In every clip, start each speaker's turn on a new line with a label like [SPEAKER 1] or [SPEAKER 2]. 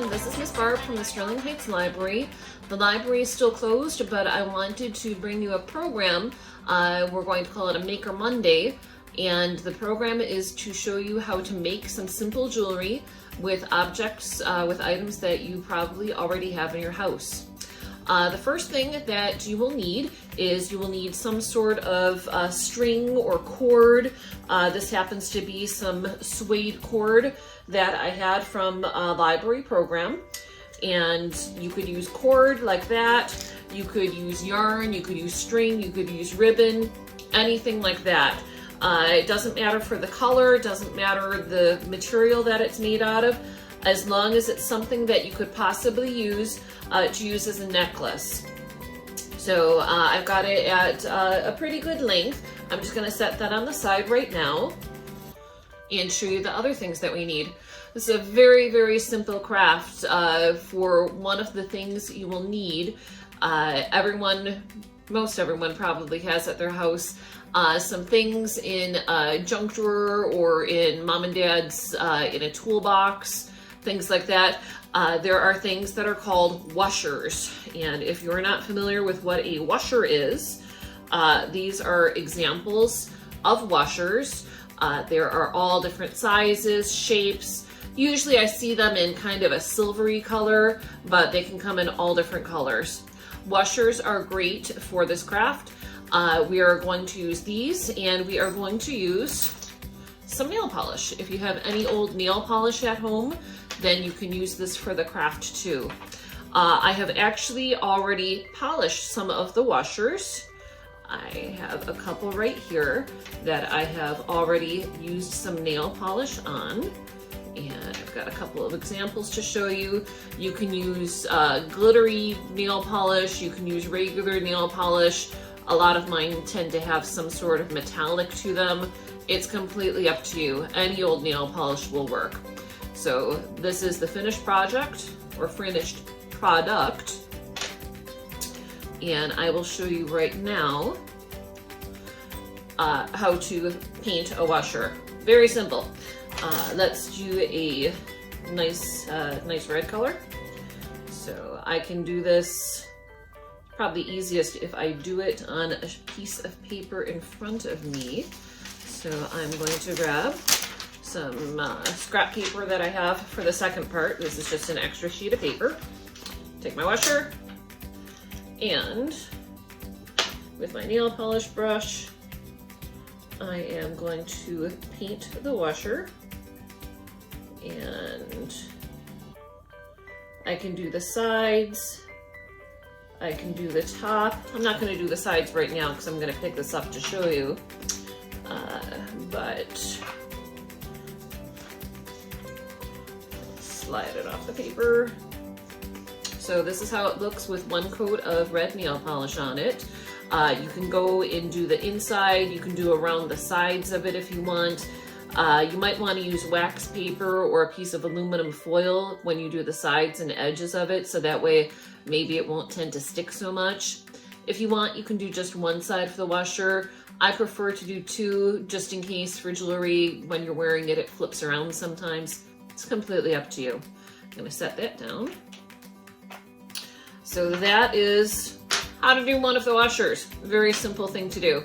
[SPEAKER 1] everyone, this is Miss Barb from the Sterling Heights Library. The library is still closed, but I wanted to bring you a program. We're going to call it a Maker Monday, and the program is to show you how to make some simple jewelry with objects, with items that you probably already have in your house. The first thing that you will need is you will need some sort of string or cord. This happens to be some suede cord that I had from a library program. And you could use cord like that. You could use yarn, you could use string, you could use ribbon, anything like that. It doesn't matter for the color, it doesn't matter the material that it's made out of, as long as it's something that you could possibly use to use as a necklace. So I've got it at a pretty good length. I'm just gonna set that on the side right now and show you the other things that we need. This is a very, very simple craft for one of the things you will need. Most everyone probably has at their house some things in a junk drawer or in mom and dad's in a toolbox, things like that. There are things that are called washers, and if you're not familiar with what a washer is, these are examples of washers. There are all different sizes, shapes. Usually I see them in kind of a silvery color, but they can come in all different colors. Washers are great for this craft. We are going to use these, and we are going to use some nail polish. If you have any old nail polish at home, then you can use this for the craft too. I have actually already polished some of the washers. I have a couple right here that I have already used some nail polish on. And I've got a couple of examples to show you. You can use glittery nail polish, you can use regular nail polish. A lot of mine tend to have some sort of metallic to them. It's completely up to you. Any old nail polish will work. So this is the finished project, or finished product. And I will show you right now how to paint a washer. Very simple. Let's do a nice red color. So I can do this probably easiest if I do it on a piece of paper in front of me. So I'm going to grab some scrap paper that I have for the second part. This is just an extra sheet of paper. Take my washer, and with my nail polish brush, I am going to paint the washer. And I can do the sides, I can do the top. I'm not going to do the sides right now because I'm going to pick this up to show you, but slide it off the paper. So this is how it looks with one coat of red nail polish on it. You can go and do the inside, you can do around the sides of it if you want. You might want to use wax paper or a piece of aluminum foil when you do the sides and edges of it, so that way maybe it won't tend to stick so much. If you want, you can do just one side for the washer. I prefer to do two, just in case for jewelry, when you're wearing it, it flips around sometimes. It's completely up to you. I'm going to set that down. So that is how to do one of the washers. Very simple thing to do.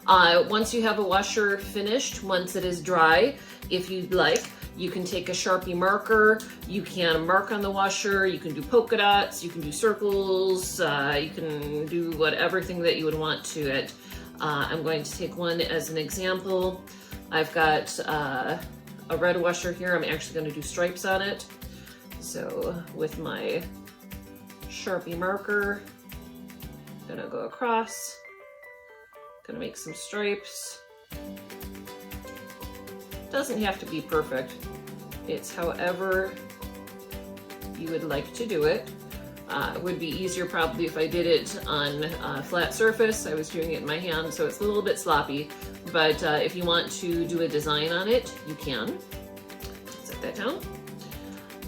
[SPEAKER 1] Once you have a washer finished, once it is dry, if you'd like, you can take a Sharpie marker, you can mark on the washer, you can do polka dots, you can do circles, you can do everything that you would want to it. I'm going to take one as an example. I've got a red washer here. I'm actually going to do stripes on it. So with my Sharpie marker, I'm gonna go across. Gonna make some stripes. Doesn't have to be perfect. It's however you would like to do it. It would be easier probably if I did it on a flat surface. I was doing it in my hand, so it's a little bit sloppy. But if you want to do a design on it, you can. Set that down.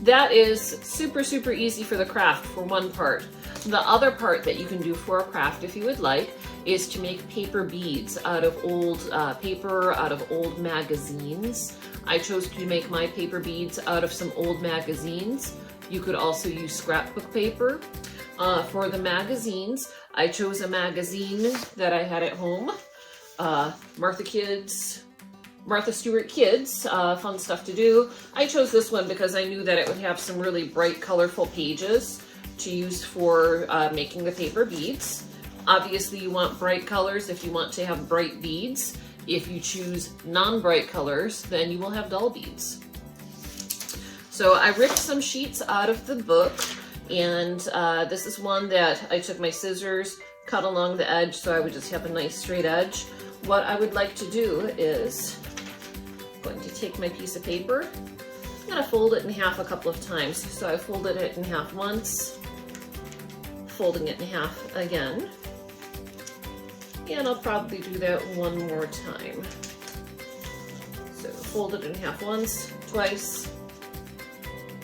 [SPEAKER 1] That is super, super easy for the craft for one part. The other part that you can do for a craft, if you would like, is to make paper beads out of old paper, out of old magazines. I chose to make my paper beads out of some old magazines. You could also use scrapbook paper. For the magazines, I chose a magazine that I had at home, Martha Stewart Kids, fun stuff to do. I chose this one because I knew that it would have some really bright, colorful pages to use for making the paper beads. Obviously, you want bright colors if you want to have bright beads. If you choose non-bright colors, then you will have dull beads. So I ripped some sheets out of the book, and this is one that I took my scissors, cut along the edge so I would just have a nice straight edge. What I would like to do is, I'm going to take my piece of paper, I'm going to fold it in half a couple of times. So I folded it in half once, folding it in half again, and I'll probably do that one more time. So fold it in half once, twice,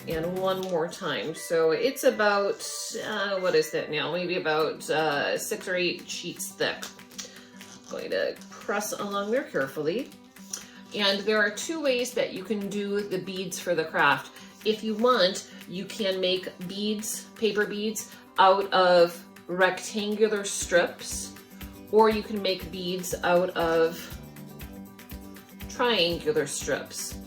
[SPEAKER 1] and one more time. So it's about, what is that now? Maybe about 6 or 8 sheets thick. I'm going to press along there carefully. And there are 2 ways that you can do the beads for the craft. If you want, you can make beads, paper beads, out of rectangular strips, or you can make beads out of triangular strips.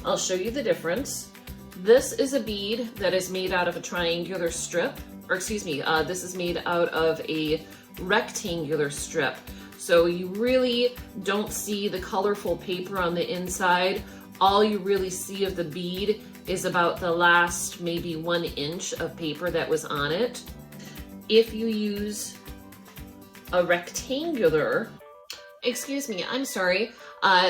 [SPEAKER 1] I'll show you the difference. This is a bead that is made out of a triangular strip, or excuse me, this is made out of a rectangular strip. So you really don't see the colorful paper on the inside. All you really see of the bead is about the last maybe 1 inch of paper that was on it. If you use a rectangular, excuse me, I'm sorry,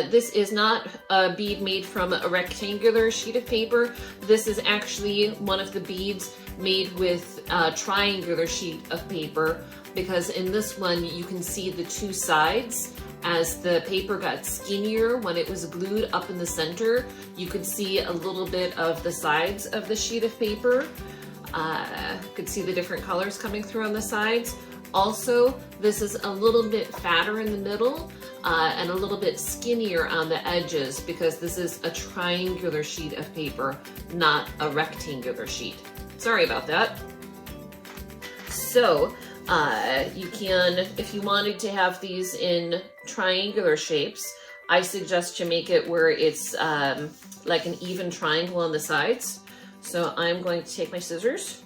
[SPEAKER 1] this is not a bead made from a rectangular sheet of paper. This is actually one of the beads made with a triangular sheet of paper, because in this one you can see the 2 sides. As the paper got skinnier when it was glued up in the center, you could see a little bit of the sides of the sheet of paper. Could see the different colors coming through on the sides. Also, this is a little bit fatter in the middle and a little bit skinnier on the edges, because this is a triangular sheet of paper, not a rectangular sheet. Sorry about that. So you can, if you wanted to have these in triangular shapes, I suggest you make it where it's like an even triangle on the sides. So I'm going to take my scissors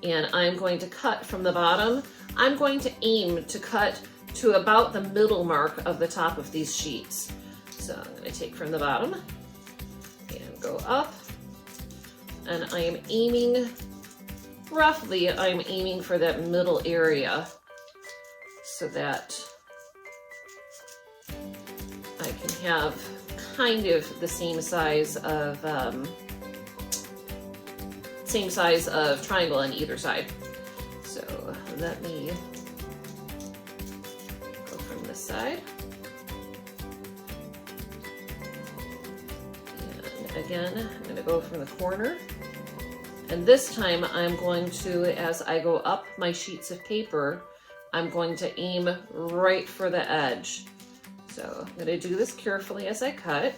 [SPEAKER 1] and I'm going to cut from the bottom. I'm going to aim to cut to about the middle mark of the top of these sheets. So I'm going to take from the bottom and go up, and I am aiming, roughly I'm aiming for that middle area so that I can have kind of the same size of triangle on either side. So let me go from this side. And again, I'm going to go from the corner. And this time I'm going to, as I go up my sheets of paper, I'm going to aim right for the edge. So I'm going to do this carefully as I cut.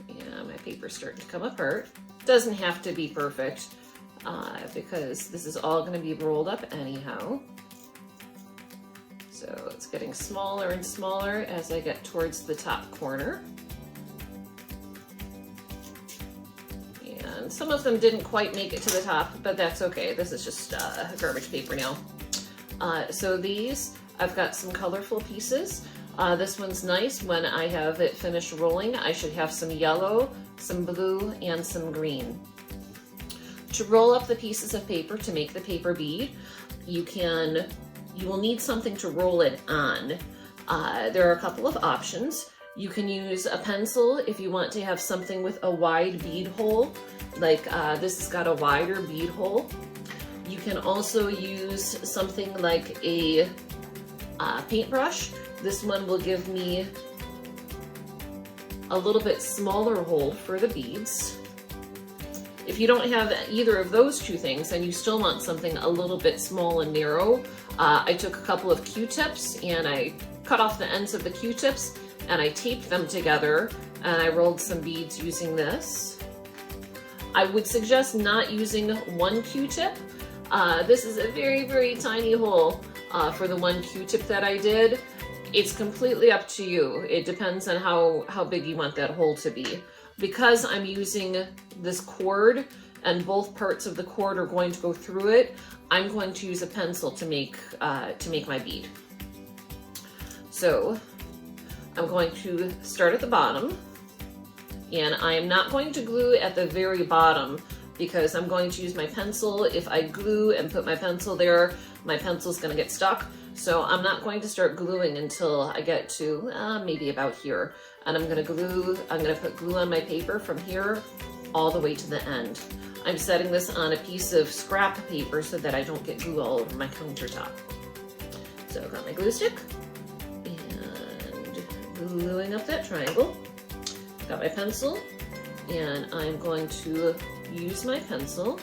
[SPEAKER 1] Yeah, my paper's starting to come apart. Doesn't have to be perfect because this is all going to be rolled up anyhow. So it's getting smaller and smaller as I get towards the top corner. And some of them didn't quite make it to the top, but that's okay. This is just garbage paper now. So these, I've got some colorful pieces. This one's nice. When I have it finished rolling, I should have some yellow, some blue, and some green. To roll up the pieces of paper to make the paper bead, you will need something to roll it on. There are a couple of options. You can use a pencil if you want to have something with a wide bead hole, like this has got a wider bead hole. You can also use something like a paintbrush. This one will give me a little bit smaller hole for the beads. If you don't have either of those 2 things and you still want something a little bit small and narrow, I took a couple of Q-tips and I cut off the ends of the Q-tips and I taped them together and I rolled some beads using this. I would suggest not using one Q-tip. This is a very, very tiny hole for the one Q-tip that I did. It's completely up to you. It depends on how big you want that hole to be. Because I'm using this cord and both parts of the cord are going to go through it, I'm going to use a pencil to make my bead. So I'm going to start at the bottom, and I am not going to glue at the very bottom because I'm going to use my pencil. If I glue and put my pencil there, my pencil's going to get stuck. So I'm not going to start gluing until I get to maybe about here. And I'm going to put glue on my paper from here all the way to the end. I'm setting this on a piece of scrap paper so that I don't get glue all over my countertop. So I've got my glue stick and gluing up that triangle. Got my pencil, and I'm going to use my pencil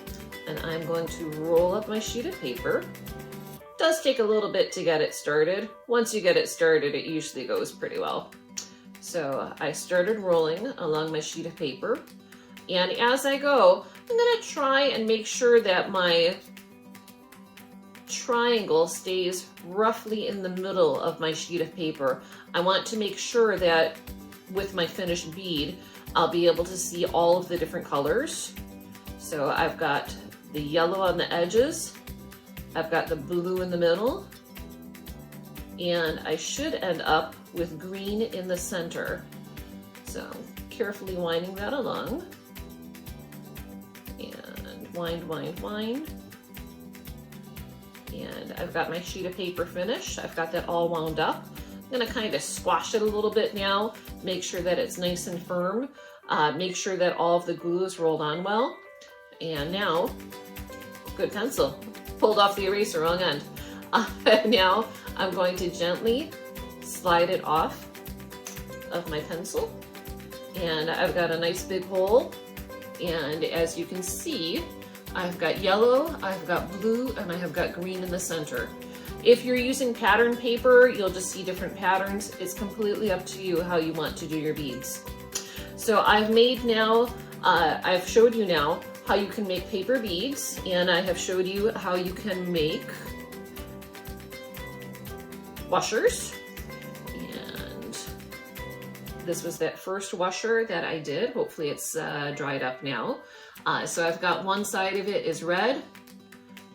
[SPEAKER 1] and I'm going to roll up my sheet of paper. It does take a little bit to get it started. Once you get it started, it usually goes pretty well. So I started rolling along my sheet of paper, and as I go, I'm gonna try and make sure that my triangle stays roughly in the middle of my sheet of paper. I want to make sure that with my finished bead, I'll be able to see all of the different colors. So I've got the yellow on the edges, I've got the blue in the middle, and I should end up with green in the center. So carefully winding that along, and wind. And I've got my sheet of paper finished. I've got that all wound up. I'm gonna kind of squash it a little bit now, make sure that it's nice and firm, make sure that all of the glue is rolled on well. And now, good pencil, pulled off the eraser, wrong end. Now I'm going to gently slide it off of my pencil, and I've got a nice big hole, and as you can see, I've got yellow, I've got blue, and I have got green in the center. If you're using pattern paper, you'll just see different patterns. It's completely up to you how you want to do your beads. So I've made now, I've showed you now how you can make paper beads, and I have showed you how you can make washers. And this was that first washer that I did. Hopefully it's dried up now. So I've got one side of it is red.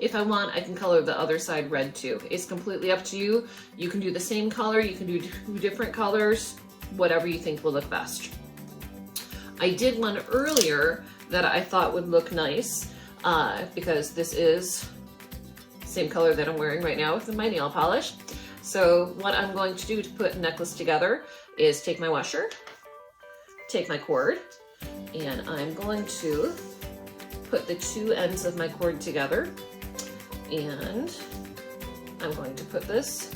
[SPEAKER 1] If I want, I can color the other side red too. It's completely up to you. You can do the same color, you can do 2 different colors, whatever you think will look best. I did one earlier that I thought would look nice because this is the same color that I'm wearing right now with my nail polish. So what I'm going to do to put a necklace together is take my washer, take my cord, and I'm going to put the 2 ends of my cord together, and I'm going to put this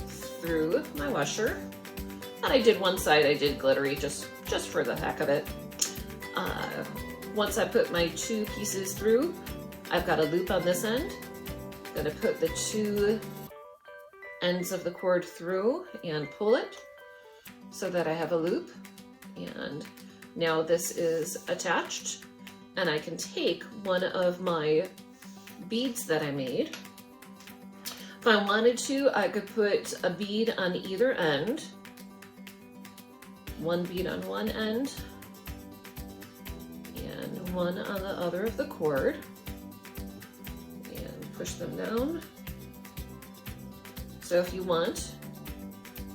[SPEAKER 1] through my washer. And I did one side, I did glittery just for the heck of it. Once I put my 2 pieces through, I've got a loop on this end. I'm gonna put the 2 ends of the cord through and pull it so that I have a loop. And now this is attached, and I can take one of my beads that I made. If I wanted to, I could put a bead on either end. One bead on one end and one on the other of the cord, and push them down. So if you want,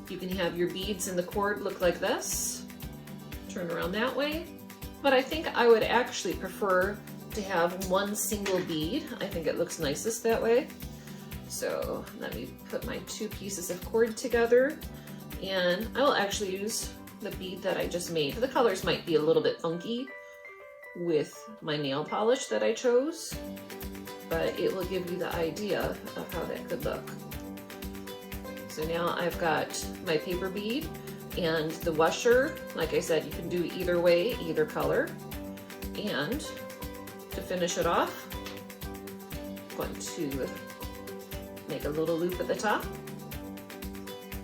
[SPEAKER 1] you can have your beads in the cord look like this. Turn around that way. But I think I would actually prefer to have one single bead. I think it looks nicest that way. So let me put my 2 pieces of cord together, and I will actually use the bead that I just made. The colors might be a little bit funky with my nail polish that I chose, but it will give you the idea of how that could look. So now I've got my paper bead and the washer. Like I said, you can do either way, either color. And to finish it off, I'm going to make a little loop at the top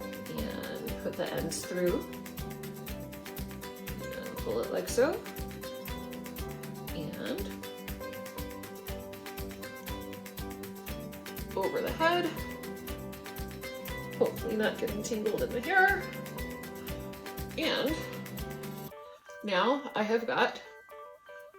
[SPEAKER 1] and put the ends through and pull it like so. and over the head. Hopefully not getting tangled in the hair. And now I have got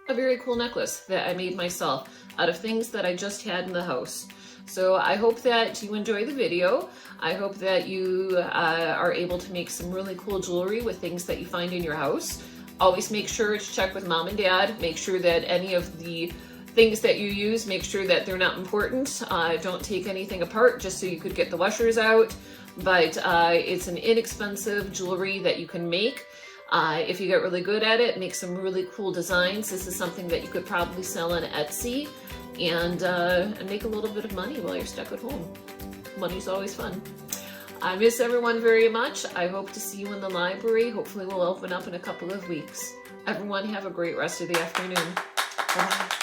[SPEAKER 1] a very cool necklace that I made myself out of things that I just had in the house. So I hope that you enjoy the video. I hope that you are able to make some really cool jewelry with things that you find in your house. Always make sure to check with mom and dad. Make sure that any of the things that you use, make sure that they're not important. Don't take anything apart just so you could get the washers out. But it's an inexpensive jewelry that you can make. If you get really good at it, make some really cool designs. This is something that you could probably sell on Etsy and make a little bit of money while you're stuck at home. Money's always fun. I miss everyone very much. I hope to see you in the library. Hopefully we'll open up in a couple of weeks. Everyone have a great rest of the afternoon. Bye.